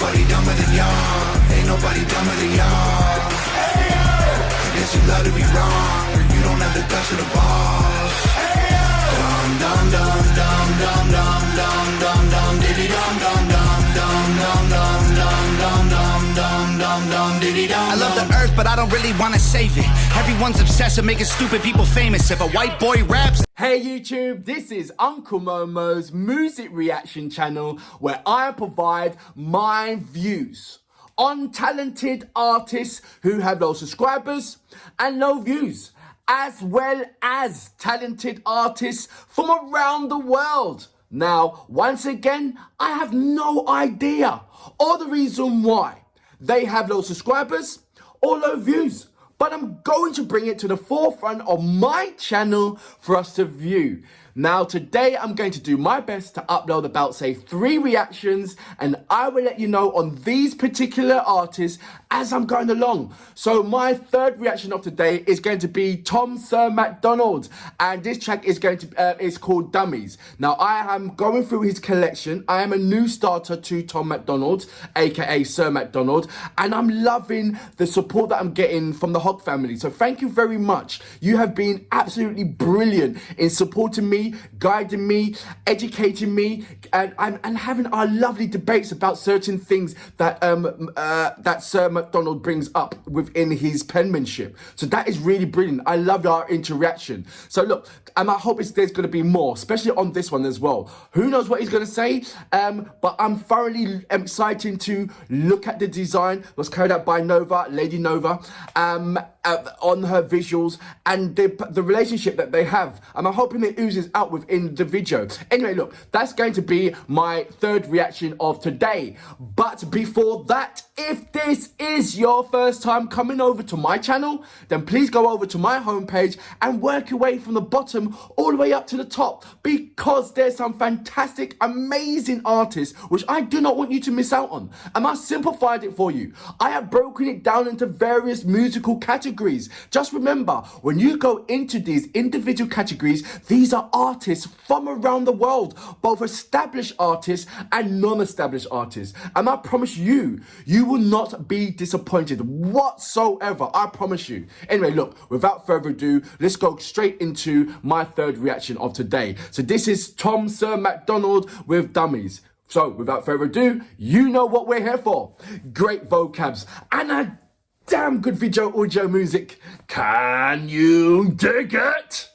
nobody dumber than y'all. Ain't nobody dumber than y'all. Hey, yo! I guess you love to be wrong, but you don't have the guts of the balls. Hey, yo! Dum dum dum dum dum dum dum dum dum diddy dum dum dum dum dum dum dum dum dum dum dum dum diddy dum. I love the earth, but I don't really wanna save it. Everyone's obsessed with making stupid people famous. If a white boy raps. Hey YouTube, this is Uncle Momo's music reaction channel where I provide my views on talented artists who have low subscribers and low views, as well as talented artists from around the world. Now, once again, I have no idea or the reason why they have low subscribers or low views, but I'm going to bring it to the forefront of my channel for us to view. Now, today I'm going to do my best to upload about, say, 3 reactions, and I will let you know on these particular artists as I'm going along. So my third reaction of today is going to be Tom Sir MacDonald, and this track is going to is called Dummies. Now, I am going through his collection. I am a new starter to Tom MacDonald, aka Sir MacDonald, and I'm loving the support that I'm getting from the Hog family. So thank you very much. You have been absolutely brilliant in supporting me, guiding me, educating me, and having our lovely debates about certain things that that Sir MacDonald brings up within his penmanship. So that is really brilliant. I love our interaction. So look, and I hope there's going to be more, especially on this one as well. Who knows what he's going to say? But I'm thoroughly excited to look at the design was carried out by Nova, Lady Nova, on her visuals and the relationship that they have. And I'm hoping it oozes out within the video. Anyway, look, that's going to be my third reaction of today. But before that, if this is your first time coming over to my channel, then please go over to my homepage and work your way from the bottom all the way up to the top, because there's some fantastic, amazing artists which I do not want you to miss out on. And I simplified it for you. I have broken it down into various musical categories. Just remember, when you go into these individual categories, these are artists from around the world, both established artists and non-established artists. And I promise you, you will not be disappointed whatsoever. I promise you. Anyway, look, without further ado, let's go straight into my third reaction of today. So this is Tom Sir MacDonald with Dummies. So without further ado, you know what we're here for. Great vocabs and a damn good video audio music. Can you dig it?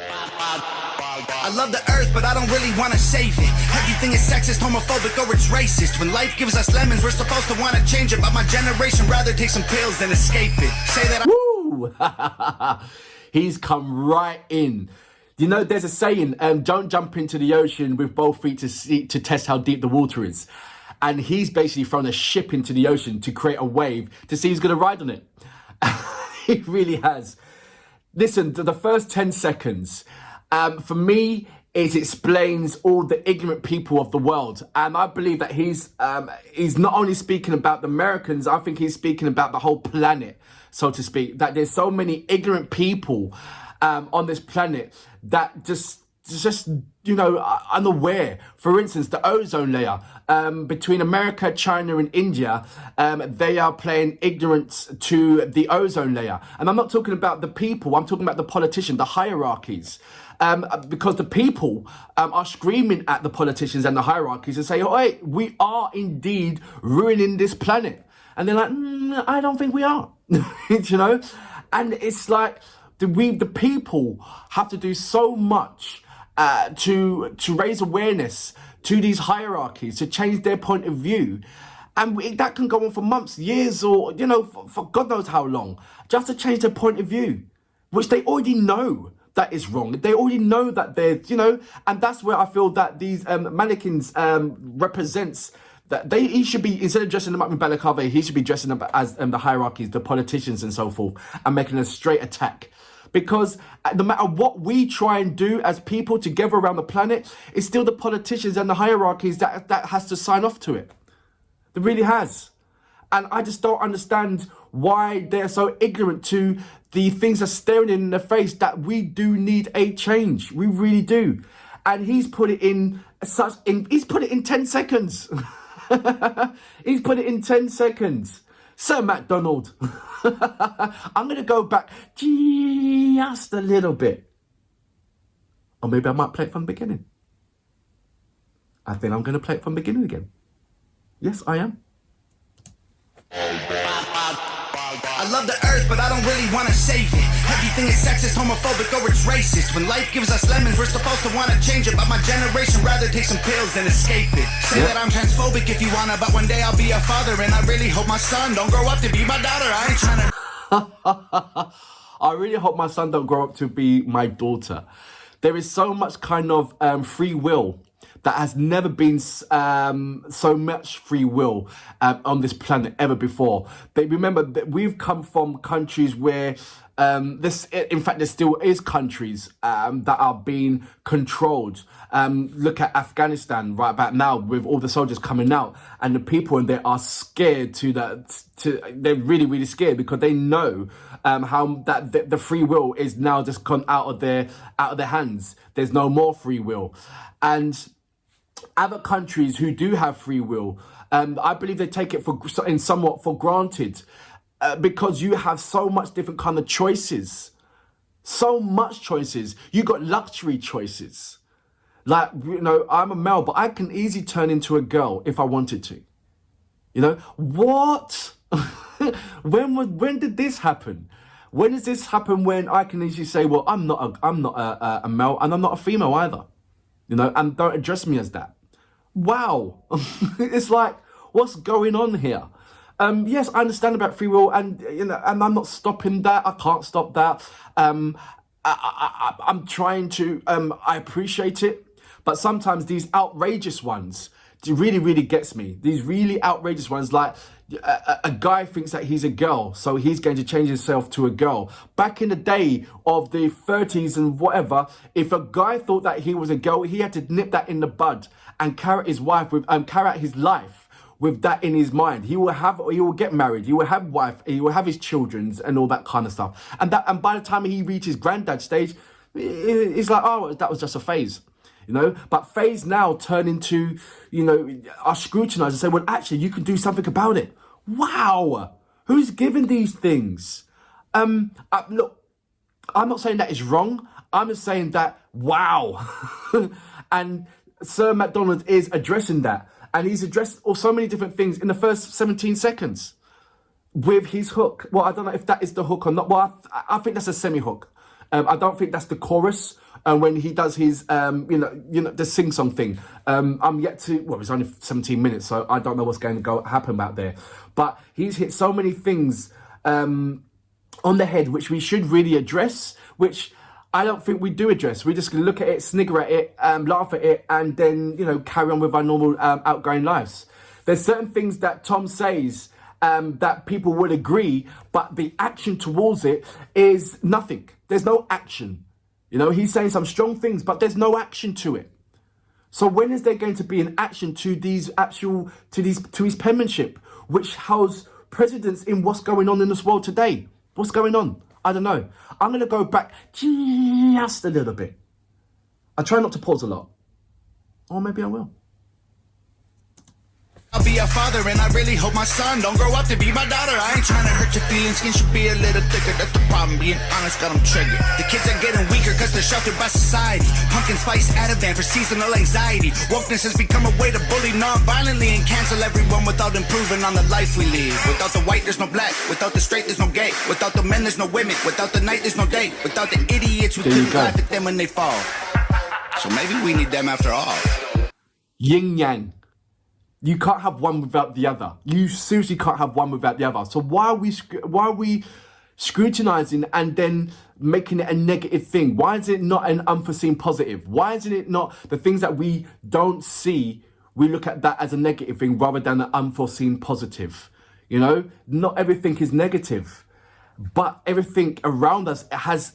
I love the earth, but I don't really want to save it. Everything is sexist, homophobic, or it's racist. When life gives us lemons, we're supposed to want to change it. But my generation rather take some pills than escape it. Say that Woo! He's come right in. You know, there's a saying, don't jump into the ocean with both feet to test how deep the water is. And he's basically thrown a ship into the ocean to create a wave to see who's going to ride on it. He really has. Listen, to the first 10 seconds, for me, it explains all the ignorant people of the world. And I believe that he's not only speaking about the Americans, I think he's speaking about the whole planet, so to speak. That there's so many ignorant people on this planet that just you know, unaware. For instance, the ozone layer between America, China and India, they are playing ignorance to the ozone layer. And I'm not talking about the people, I'm talking about the politicians, the hierarchies. Because the people are screaming at the politicians and the hierarchies and say, oh, wait, we are indeed ruining this planet. And they're like, I don't think we are, you know? And it's like, the people have to do so much to raise awareness to these hierarchies, to change their point of view. And that can go on for months, years, or, you know, for God knows how long, just to change their point of view, which they already know that is wrong. They already know that they're, you know, and that's where I feel that these mannequins represents that he should be, instead of dressing them up in balaclava, he should be dressing them up as the hierarchies, the politicians and so forth, and making a straight attack. Because no matter what we try and do as people together around the planet, it's still the politicians and the hierarchies that has to sign off to it. It really has. And I just don't understand why they're so ignorant to the things that's staring in the face, that we do need a change. We really do. And he's put it in he's put it in 10 seconds. He's put it in 10 seconds. Sir MacDonald. I'm going to go back just a little bit. Or maybe I might play it from the beginning. I think I'm going to play it from the beginning again. Yes, I am. I love the earth, but I don't really want to save it. Everything is sexist, homophobic, or it's racist. When life gives us lemons, we're supposed to want to change it. But my generation rather take some pills than escape it. Say that I'm transphobic if you wanna, but one day I'll be a father. And I really hope my son don't grow up to be my daughter. I ain't trying to... I really hope my son don't grow up to be my daughter. There is so much kind of free will that has never been so much free will on this planet ever before. But remember that we've come from countries where in fact, there still is countries that are being controlled. Look at Afghanistan right about now with all the soldiers coming out, and the people in there are scared they're really, really scared because they know how that the free will is now just gone out of their hands. There's no more free will. And other countries who do have free will, I believe they take it somewhat for granted because you have so much different kind of choices. So much choices. You got luxury choices. Like, I'm a male, but I can easily turn into a girl if I wanted to. What? When did this happen? When does this happen when I can easily say, well, I'm not a male and I'm not a female either. And don't address me as that. Wow. It's like, what's going on here? Yes, I understand about free will, and and I'm not stopping that. I can't stop that. I'm trying to. I appreciate it, but sometimes these outrageous ones really, really gets me. These really outrageous ones, like a guy thinks that he's a girl, so he's going to change himself to a girl. Back in the day of the 30s and whatever, if a guy thought that he was a girl, he had to nip that in the bud and carry out his life with that in his mind. He will get married, he will have wife, he will have his children and all that kind of stuff. And by the time he reaches granddad stage, it's like, oh, that was just a phase. But phase now turn into, are scrutinized and say, well, actually, you can do something about it. Wow. Who's giving these things? Look, I'm not saying that is wrong. I'm just saying that, wow. And Sir MacDonald is addressing that. And he's addressed so many different things in the first 17 seconds with his hook. Well, I don't know if that is the hook or not. Well, I think that's a semi-hook. I don't think that's the chorus. When he does his, the sing-song thing. I'm yet to, well, it's only 17 minutes, so I don't know what's going to happen out there. But he's hit so many things on the head, which we should really address, which I don't think we do address. We just look at it, snigger at it, laugh at it, and then, carry on with our normal outgoing lives. There's certain things that Tom says that people would agree, but the action towards it is nothing. There's no action. He's saying some strong things, but there's no action to it. So when is there going to be an action to his penmanship, which holds precedence in what's going on in this world today? What's going on? I don't know. I'm going to go back just a little bit. I try not to pause a lot. Or maybe I will. I'll be a father, and I really hope my son don't grow up to be my daughter. I ain't trying to hurt your feelings, skin should be a little thicker. That's the problem, being honest got them triggered. The kids are getting weaker cause they're sheltered by society. Pumpkin spice Ativan for seasonal anxiety. Wokeness has become a way to bully non-violently and cancel everyone without improving on the life we live. Without the white, there's no black. Without the straight, there's no gay. Without the men, there's no women. Without the night, there's no day. Without the idiots who couldn't laugh at them when they fall. So maybe we need them after all. Yin yang. You can't have one without the other. You seriously can't have one without the other. So why are we scrutinizing and then making it a negative thing? Why is it not an unforeseen positive? Why isn't it not the things that we don't see, we look at that as a negative thing rather than an unforeseen positive? Not everything is negative, but everything around us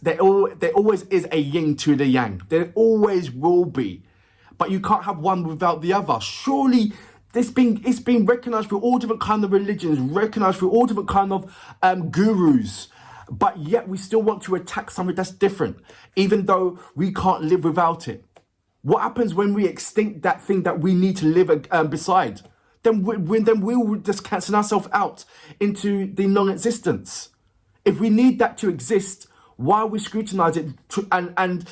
there always is a yin to the yang. There always will be. But you can't have one without the other. Surely it's been recognized through all different kind of religions, recognized through all different kind of gurus, but yet we still want to attack something that's different, even though we can't live without it. What happens when we extinct that thing that we need to live beside? then we'll just cancel ourselves out into the non-existence. If we need that to exist, why we scrutinize it and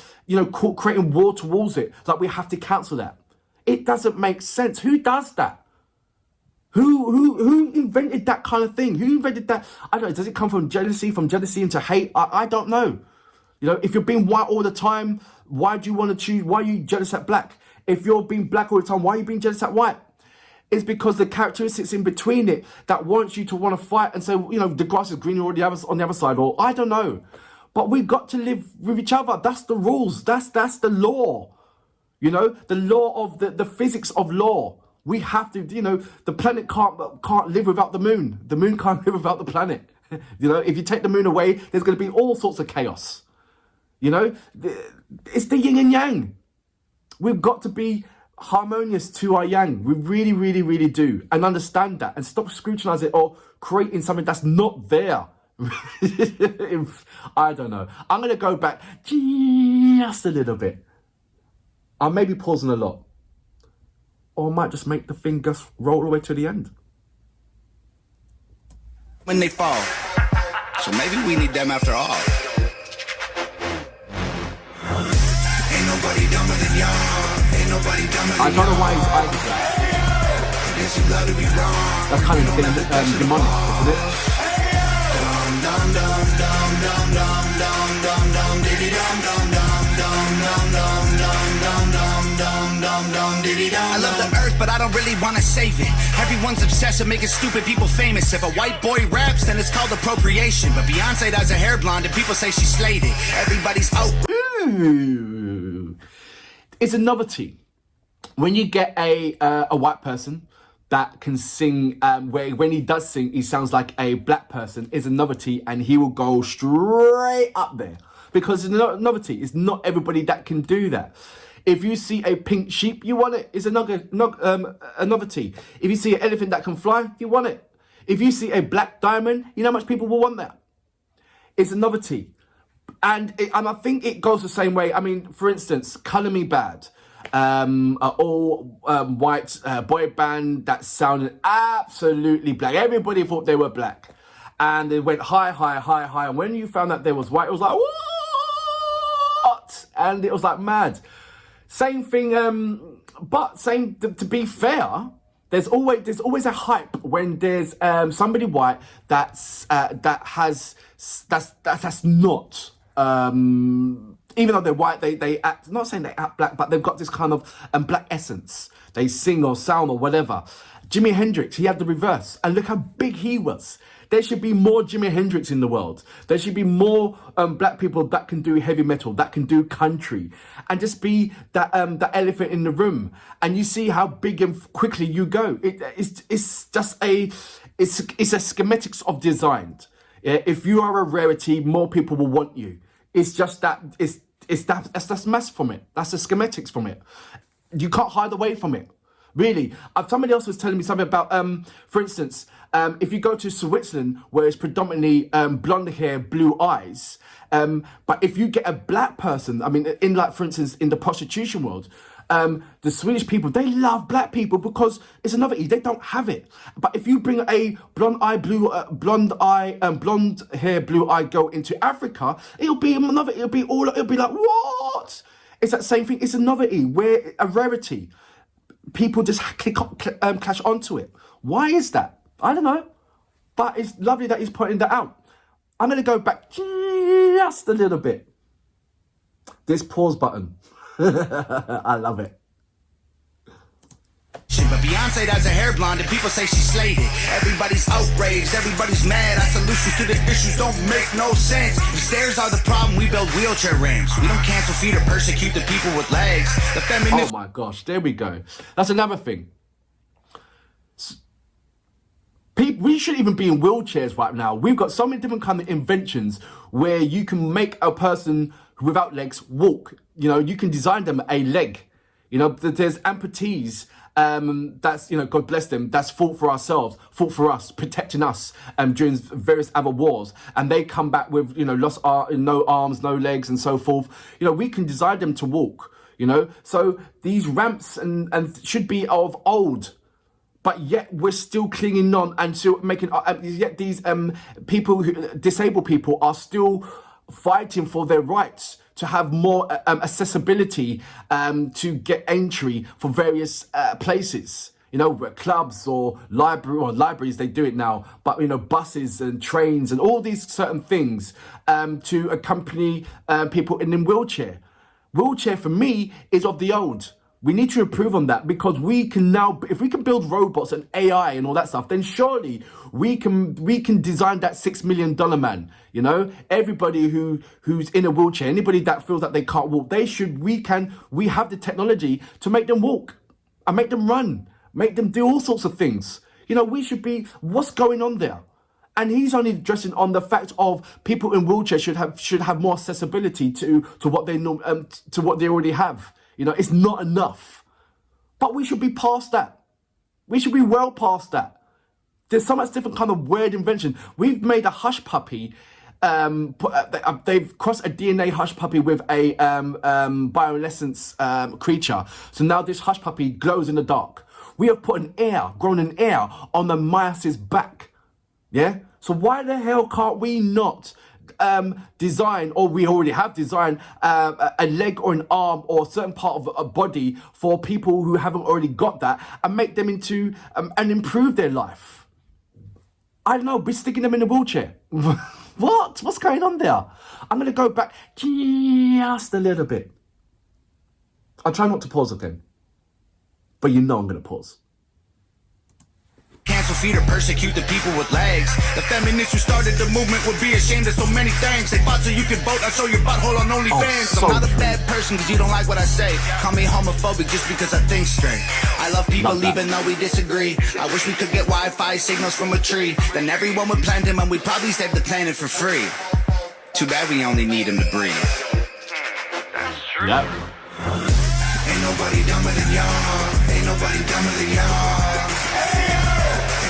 creating war towards it, like we have to cancel that? It doesn't make sense. Who does that? Who invented that kind of thing? Who invented that? I don't know. Does it come from jealousy into hate? I don't know. If you're being white all the time, why do you want to choose? Why are you jealous at black? If you're being black all the time, why are you being jealous at white? It's because the characteristics in between it that wants you to want to fight and say, the grass is greener on the other side, or I don't know. But we've got to live with each other. That's the rules. That's the law. The law of the physics of law. We have to, the planet can't live without the moon. The moon can't live without the planet. If you take the moon away, there's going to be all sorts of chaos. It's the yin and yang. We've got to be harmonious to our yang. We really, really, really do. And understand that. And stop scrutinizing it or creating something that's not there. I don't know. I'm going to go back just a little bit. I may be pausing a lot. Or I might just make the thing just roll all the way to the end. When they fall. So maybe we need them after all. Ain't nobody dumber than y'all. Ain't nobody dumber than y'all. I don't know why his eyes are black. I guess you love to be wrong. That's kind of demonic, isn't it? Dum dum dum dum dum dum dum dum diddy dum dum dum dum dum dum dum dum dum dum dum diddy dum. I love the earth, but I don't really want to save it. Everyone's obsessed with making stupid people famous. If a white boy raps, then it's called appropriation. But Beyonce does her hair blonde, and people say she slayed it. Everybody's Ooh. It's a novelty when you get a white person that can sing, where when he does sing, he sounds like a black person, is a novelty, and he will go straight up there because it's a novelty. It's not everybody that can do that. If you see a pink sheep, you want it. It's a novelty. If you see an elephant that can fly, you want it. If you see a black diamond, you know how much people will want that. It's a novelty. And I think it goes the same way. I mean, for instance, Colour Me Bad. An all white boy band that sounded absolutely black. Everybody thought they were black. And they went high. And when you found out they was white, it was like, what? And it was like mad. Same thing, but same to be fair, there's always a hype when there's somebody white that's not even though they're white, they act, not saying they act black, but they've got this kind of black essence. They sing or sound or whatever. Jimi Hendrix, he had the reverse, and look how big he was. There should be more Jimi Hendrix in the world. There should be more black people that can do heavy metal, that can do country, and just be that elephant in the room. And you see how big and quickly you go. It's just a schematics of design. Yeah? If you are a rarity, more people will want you. It's just that that's mass from it. That's the schematics from it. You can't hide away from it. Really, somebody else was telling me something about, for instance, if you go to Switzerland, where it's predominantly blonde hair, blue eyes, but if you get a black person, I mean, for instance, in the prostitution world, the Swedish people, they love black people because it's a novelty. They don't have it. But if you bring a blonde hair, blue eye girl into Africa, it'll be another. It'll be like, what? It's that same thing. It's a novelty. We're a rarity. People just catch onto it. Why is that? I don't know. But it's lovely that he's pointing that out. I'm going to go back just a little bit. This pause button. I love it. But Beyonce does her hair blonde and people say she slayed it. Everybody's outraged, everybody's mad. Our solutions to the issues don't make no sense. If stairs are the problem, we build wheelchair ramps. We don't cancel feet or persecute the people with legs. The feminist. Oh my gosh, there we go. That's another thing. We shouldn't even be in wheelchairs right now. We've got so many different kind of inventions where you can make a person without legs walk. You know, you can design them a leg. You know, there's amputees. That's, you know, God bless them, that's fought for ourselves, fought for us, protecting us during various other wars, and they come back with, you know, no arms, no legs, and so forth. You know, we can design them to walk, you know, so these ramps and should be of old, but yet we're still clinging on and still making, yet these disabled people are still fighting for their rights to have more accessibility to get entry for various places. You know, clubs or libraries, they do it now, but, you know, buses and trains and all these certain things to accompany people in a wheelchair. Wheelchair, for me, is of the old. We need to improve on that, because we can now, if we can build robots and AI and all that stuff, then surely we can design that $6 million man. You know, everybody who's in a wheelchair, anybody that feels that they can't walk, we have the technology to make them walk and make them run, make them do all sorts of things. You know, we should be, what's going on there? And he's only addressing on the fact of people in wheelchairs should have more accessibility to what they know, to what they already have. You know, it's not enough. But we should be past that. We should be well past that. There's so much different kind of weird invention. We've made a hush puppy. They've crossed a DNA hush puppy with a bioluminescence creature. So now this hush puppy glows in the dark. We have put grown an ear on the mouse's back. Yeah? So why the hell can't we not design, or we already have designed a leg or an arm or a certain part of a body for people who haven't already got that, and make them into and improve their life? I don't know, we're sticking them in a wheelchair. What's going on there? I'm going to go back just a little bit. I'll try not to pause again, but you know I'm going to pause. Cancel, feed, or persecute the people with legs. The feminists who started the movement would be ashamed of so many things. They fought so you could vote, I'll show your butthole on OnlyFans. I'm not a bad person because you don't like what I say. Call me homophobic just because I think straight. I love people even though we disagree. I wish we could get Wi-Fi signals from a tree. Then everyone would plant them and we'd probably save the planet for free. Too bad we only need him to breathe. That's true. Yep. Ain't nobody dumber than y'all. Ain't nobody dumber than y'all.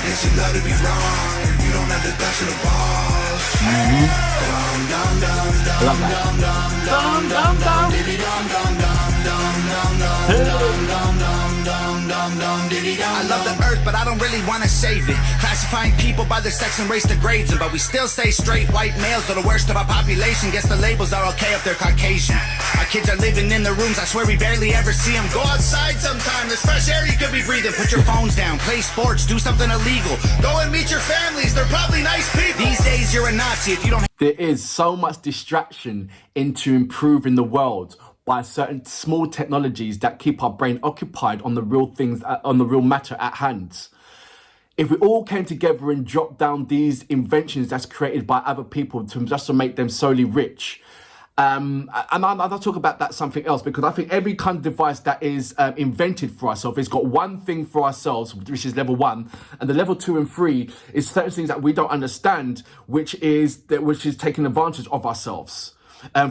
Guess you love to be wrong. You don't have the guts of the balls. Dum dum dum dum dum dum dum dum diddy dum dum dum dum dum dum dum dum dum dum diddy dum. I love the earth, but I don't really want to save it. Classifying people by their sex and race degrades them, but we still say straight white males are the worst of our population. Guess the labels are okay if they're Caucasian. Our kids are living in the rooms, I swear we barely ever see them. Go outside sometime, there's fresh air you could be breathing. Put your phones down, play sports, do something illegal. Go and meet your families, they're probably nice people. These days you're a Nazi if you don't. There is so much distraction into improving the world by certain small technologies that keep our brain occupied on the real things, on the real matter at hand. If we all came together and dropped down these inventions that's created by other people just to make them solely rich, and I'll talk about that something else, because I think every kind of device that is invented for ourselves has got one thing for ourselves, which is level 1, and the level 2 and 3 is certain things that we don't understand, which is taking advantage of ourselves.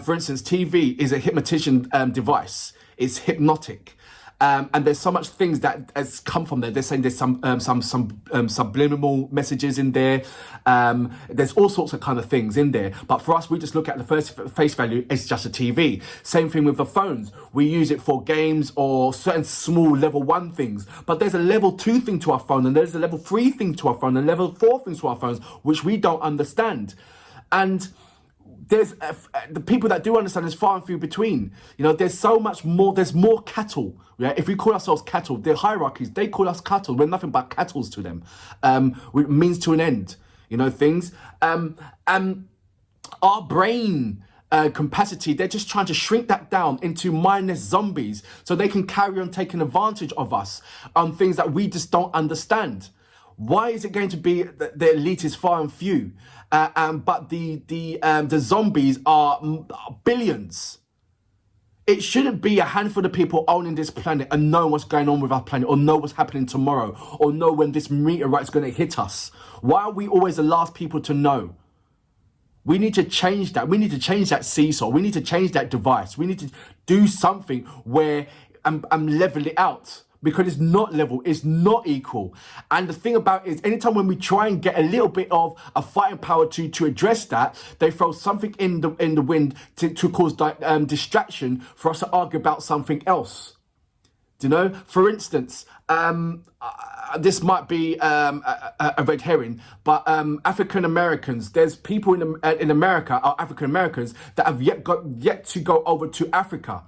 For instance, TV is a hypnotician device. It's hypnotic. And there's so much things that has come from there. They're saying there's some subliminal messages in there. There's all sorts of kind of things in there. But for us, we just look at the first face value. It's just a TV. Same thing with the phones. We use it for games or certain small level 1 things. But there's a level 2 thing to our phone, and there's a level 3 thing to our phone, and level 4 things to our phones, which we don't understand. And there's the people that do understand is far and few between. You know, there's so much more. There's more cattle. Yeah? If we call ourselves cattle, their hierarchies, they call us cattle. We're nothing but cattles to them. Which means to an end. You know, things. And our brain capacity, they're just trying to shrink that down into mindless zombies so they can carry on taking advantage of us on things that we just don't understand. Why is it going to be that the elite is far and few, but the zombies are billions? It shouldn't be a handful of people owning this planet and know what's going on with our planet, or know what's happening tomorrow, or know when this meteorite is going to hit us. Why are we always the last people to know? We need to change that. We need to change that seesaw. We need to change that device. We need to do something where I'm level it out. Because it's not level, it's not equal. And the thing about it is, anytime when we try and get a little bit of a fighting power to address that, they throw something in the wind to cause distraction for us to argue about something else. Do you know? For instance, this might be a red herring, but African Americans. There's people in America, are African Americans, that have yet to go over to Africa.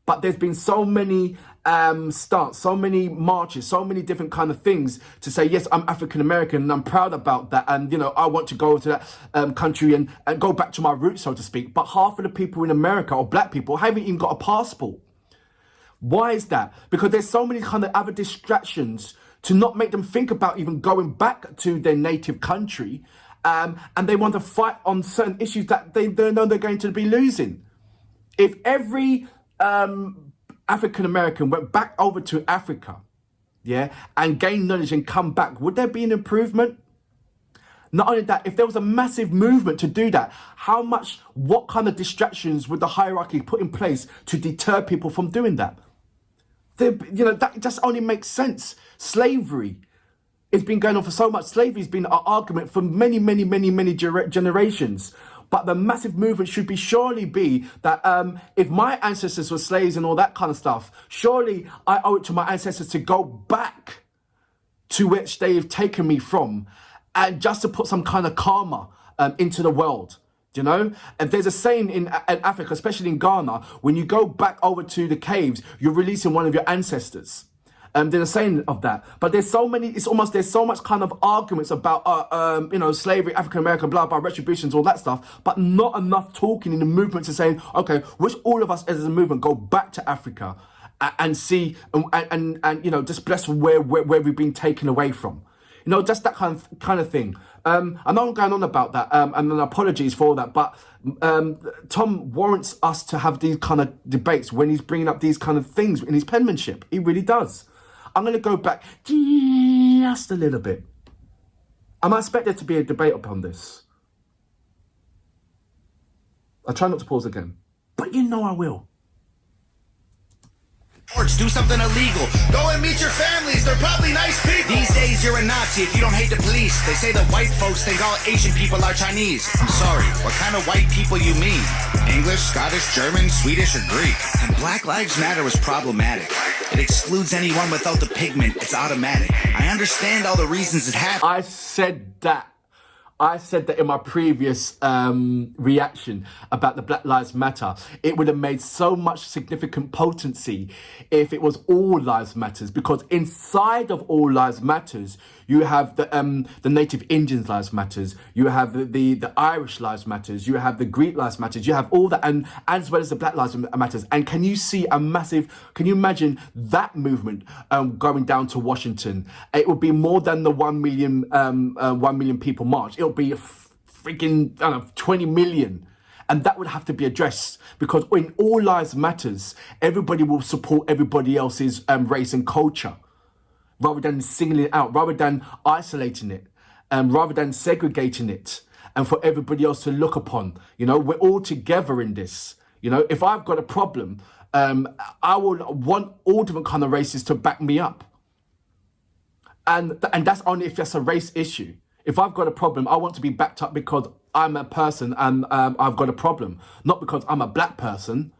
But there's been so many stunts, so many marches, so many different kind of things to say, yes, I'm African American and I'm proud about that. And, you know, I want to go to that country and go back to my roots, so to speak. But half of the people in America, or black people, haven't even got a passport. Why is that? Because there's so many kind of other distractions to not make them think about even going back to their native country. And they want to fight on certain issues that they know they're going to be losing. If every African American went back over to Africa, yeah, and gained knowledge and come back, would there be an improvement? Not only that, if there was a massive movement to do that, what kind of distractions would the hierarchy put in place to deter people from doing that? That just only makes sense. Slavery, it's been going on for so much. Slavery has been an argument for many generations. But the massive movement should surely be that if my ancestors were slaves and all that kind of stuff, surely I owe it to my ancestors to go back to which they have taken me from, and just to put some kind of karma into the world. You know, and there's a saying in Africa, especially in Ghana, when you go back over to the caves, you're releasing one of your ancestors. There's a saying of that, but there's so much kind of arguments about, slavery, African American, blah, blah, retributions, all that stuff, but not enough talking in the movement to saying, okay, which all of us as a movement go back to Africa and see, and just bless where we've been taken away from. You know, just that kind of thing. I know I'm going on about that, and apologies for that, but Tom warrants us to have these kind of debates when he's bringing up these kind of things in his penmanship. He really does. I'm going to go back just a little bit. I might expect there to be a debate upon this. I try not to pause again, but you know I will. Do something illegal. Go and meet your families. They're probably nice people. These days, you're a Nazi if you don't hate the police. They say that white folks think all Asian people are Chinese. I'm sorry. What kind of white people you mean? English, Scottish, German, Swedish, or Greek? And Black Lives Matter was problematic. It excludes anyone without the pigment. It's automatic. I understand all the reasons it happened. I said that in my previous reaction about the Black Lives Matter. It would have made so much significant potency if it was all lives matters, because inside of all lives matters, you have the Native Indians lives matters, you have the Irish lives matters, you have the Greek lives matters, you have all that, and as well as the Black Lives Matters. And can you imagine that movement going down to Washington? It would be more than the 1 million people march. It'll be freaking 20 million. And that would have to be addressed, because when all lives matters, everybody will support everybody else's race and culture, rather than singling it out, rather than isolating it, rather than segregating it, and for everybody else to look upon. You know, we're all together in this. You know, if I've got a problem, I will want all different kind of races to back me up. And that's only if that's a race issue. If I've got a problem, I want to be backed up because I'm a person and I've got a problem, not because I'm a black person,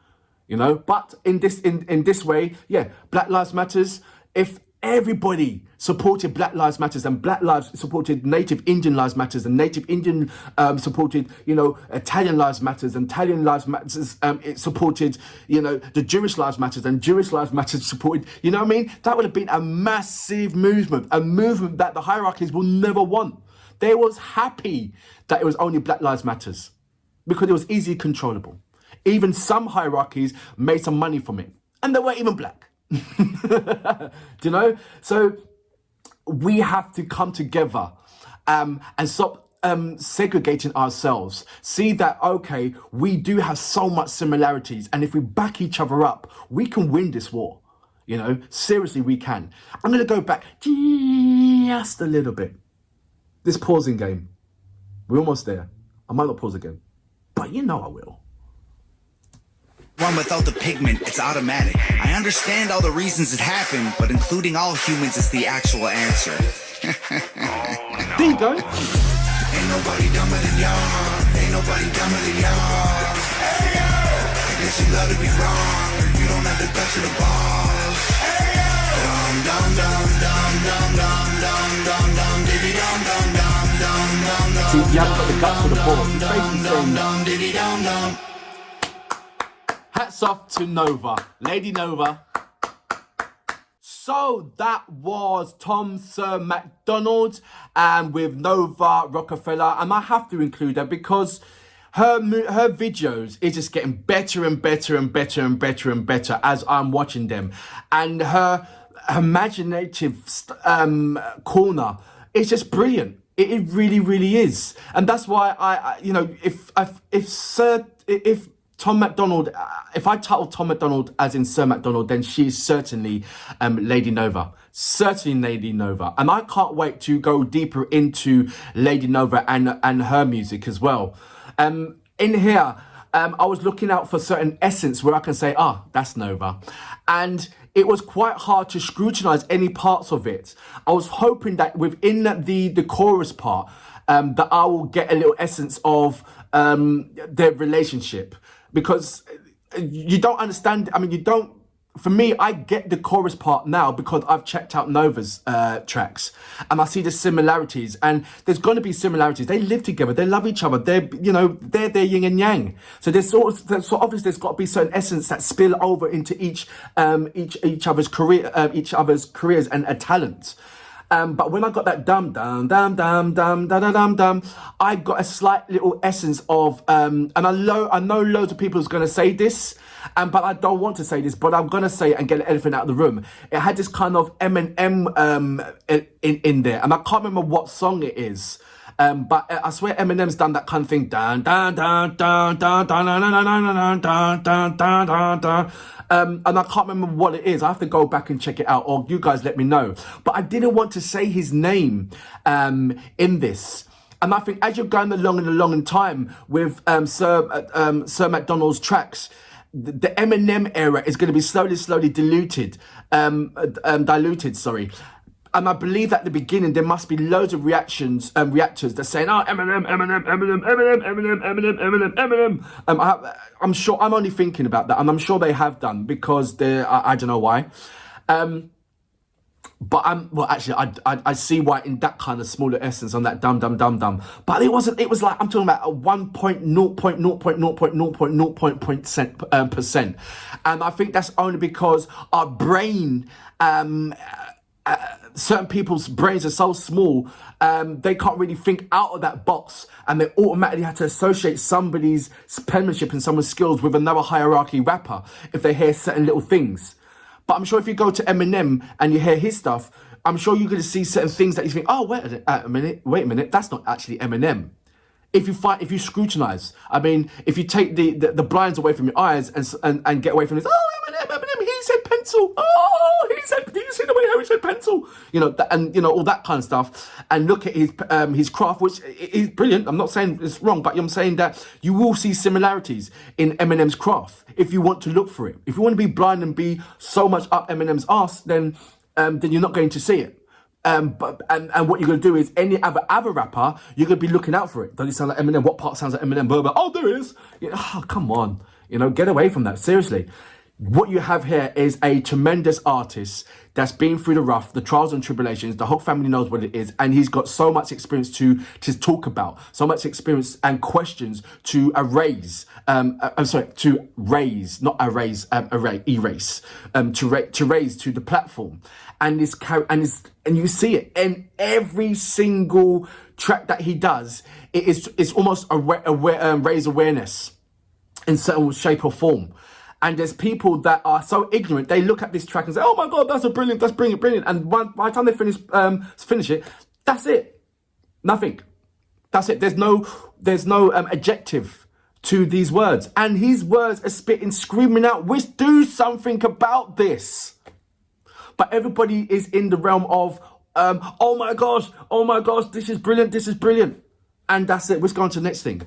you know. But in this way, yeah, Black Lives Matters. If everybody supported Black Lives Matters, and Black Lives supported Native Indian Lives Matters, and Native Indian supported, Italian Lives Matters, and Italian Lives Matters, it supported, the Jewish Lives Matters, and Jewish Lives Matters supported, you know what I mean? That would have been a massive movement, a movement that the hierarchies will never want. They was happy that it was only Black Lives Matters because it was easily controllable. Even some hierarchies made some money from it, and they weren't even black. Do you know? So we have to come together and stop segregating ourselves. See that, okay, we do have so much similarities, and if we back each other up, we can win this war. You know, seriously, we can. I'm going to go back just a little bit. This pausing game, we're almost there. I might not pause again, but I will. One without the pigment, it's automatic. I understand all the reasons it happened, but including all humans is the actual answer. There you go. Ain't nobody dumber than y'all. Ain't nobody dumber than y'all. Hey, yo! I guess you love to be wrong, or you don't have the guts of the balls. Hey, yo! See, you haven't got the guts for the ball. He's basically saying, hats off to Nova, Lady Nova. So that was Tom Sir MacDonald with Nova Rockafeller, and I have to include her because her videos is just getting better and better and better and better and better as I'm watching them, and her imaginative corner is just brilliant. It really, really is, and that's why I you know, if Tom MacDonald, if I title Tom MacDonald as in Sir MacDonald, then she's certainly Lady Nova. Certainly Lady Nova. And I can't wait to go deeper into Lady Nova and her music as well. In here, I was looking out for certain essence where I can say, that's Nova. And it was quite hard to scrutinize any parts of it. I was hoping that within the chorus part, that I will get a little essence of their relationship. Because you don't understand, for me, I get the chorus part now because I've checked out Nova's tracks and I see the similarities, and there's going to be similarities. They live together, they love each other, they're yin and yang. So there's obviously there's got to be certain essence that spill over into each other's careers and talents. But when I got that dum dum dum dum dum dum dum dum, I got a slight little essence of and I know loads of people is going to say this, but I don't want to say this, but I'm going to say it and get the elephant out of the room. It had this kind of Eminem in there, and I can't remember what song it is. But I swear Eminem's done that kind of thing. Dun, dun, dun, dun, dun, dun, dun, dun, dun, dun, dun, dun, dun, dun. And I can't remember what it is. I have to go back and check it out, or you guys let me know. But I didn't want to say his name in this. And I think as you're going along in time with Sir MacDonald's tracks, the Eminem era is going to be slowly diluted. And I believe at the beginning there must be loads of reactors that saying, Eminem. I'm sure, I'm only thinking about that, and I'm sure they have done because I don't know why. But I see why in that kind of smaller essence on that dum. But it wasn't. It was like I'm talking about a 1.0.0.0.0% and I think that's only because our brain. Certain people's brains are so small, they can't really think out of that box, and they automatically have to associate somebody's penmanship and someone's skills with another hierarchy rapper if they hear certain little things. But I'm sure if you go to Eminem and you hear his stuff, I'm sure you're going to see certain things that you think, wait a minute, that's not actually Eminem. If you scrutinize, if you take the blinds away from your eyes and get away from this, Eminem, he said pencil. Do you see the way Harry said pencil? All that kind of stuff. And look at his craft, which is brilliant. I'm not saying it's wrong, but I'm saying that you will see similarities in Eminem's craft if you want to look for it. If you want to be blind and be so much up Eminem's arse, then you're not going to see it. But what you're going to do is any other rapper, you're going to be looking out for it. Does it sound like Eminem? What part sounds like Eminem? There is. Come on. Get away from that. Seriously. What you have here is a tremendous artist that's been through the rough, the trials and tribulations. The whole family knows what it is, and he's got so much experience to talk about, so much experience and questions to erase. To raise to the platform, and you see it in every single track that he does. It's almost raise awareness in certain shape or form. And there's people that are so ignorant, they look at this track and say, oh my God, that's brilliant. And by the time they finish it, that's it. Nothing. That's it. There's no adjective to these words. And his words are spitting, screaming out, which do something about this. But everybody is in the realm of, oh my gosh, this is brilliant. And that's it. Let's go on to the next thing.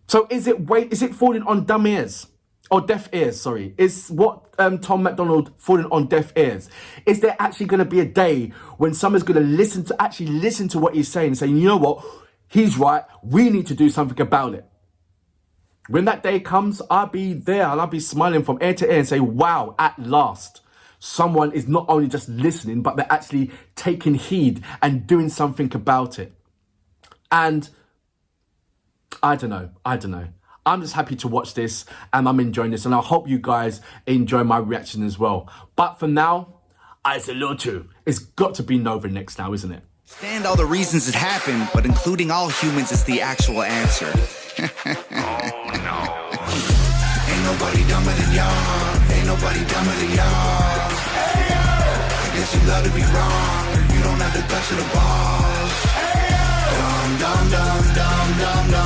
So is it falling on dumb ears? Or deaf ears, sorry. Is what Tom MacDonald falling on deaf ears? Is there actually going to be a day when someone's going to listen to what he's saying and say, you know what, he's right, we need to do something about it. When that day comes, I'll be there and I'll be smiling from ear to ear and say, wow, at last. someone is not only just listening, but they're actually taking heed and doing something about it. And I don't know. I'm just happy to watch this, and I'm enjoying this, and I hope you guys enjoy my reaction as well. But for now, I salute you. It's got to be Nova next now, isn't it? Understand all the reasons it happened, but including all humans is the actual answer. Oh no. Ain't nobody dumber than y'all. Ain't nobody dumber than y'all. I guess you love to be wrong, or you don't have the guts of the balls. Dumb, dumb, dumb, dumb, dumb, dumb.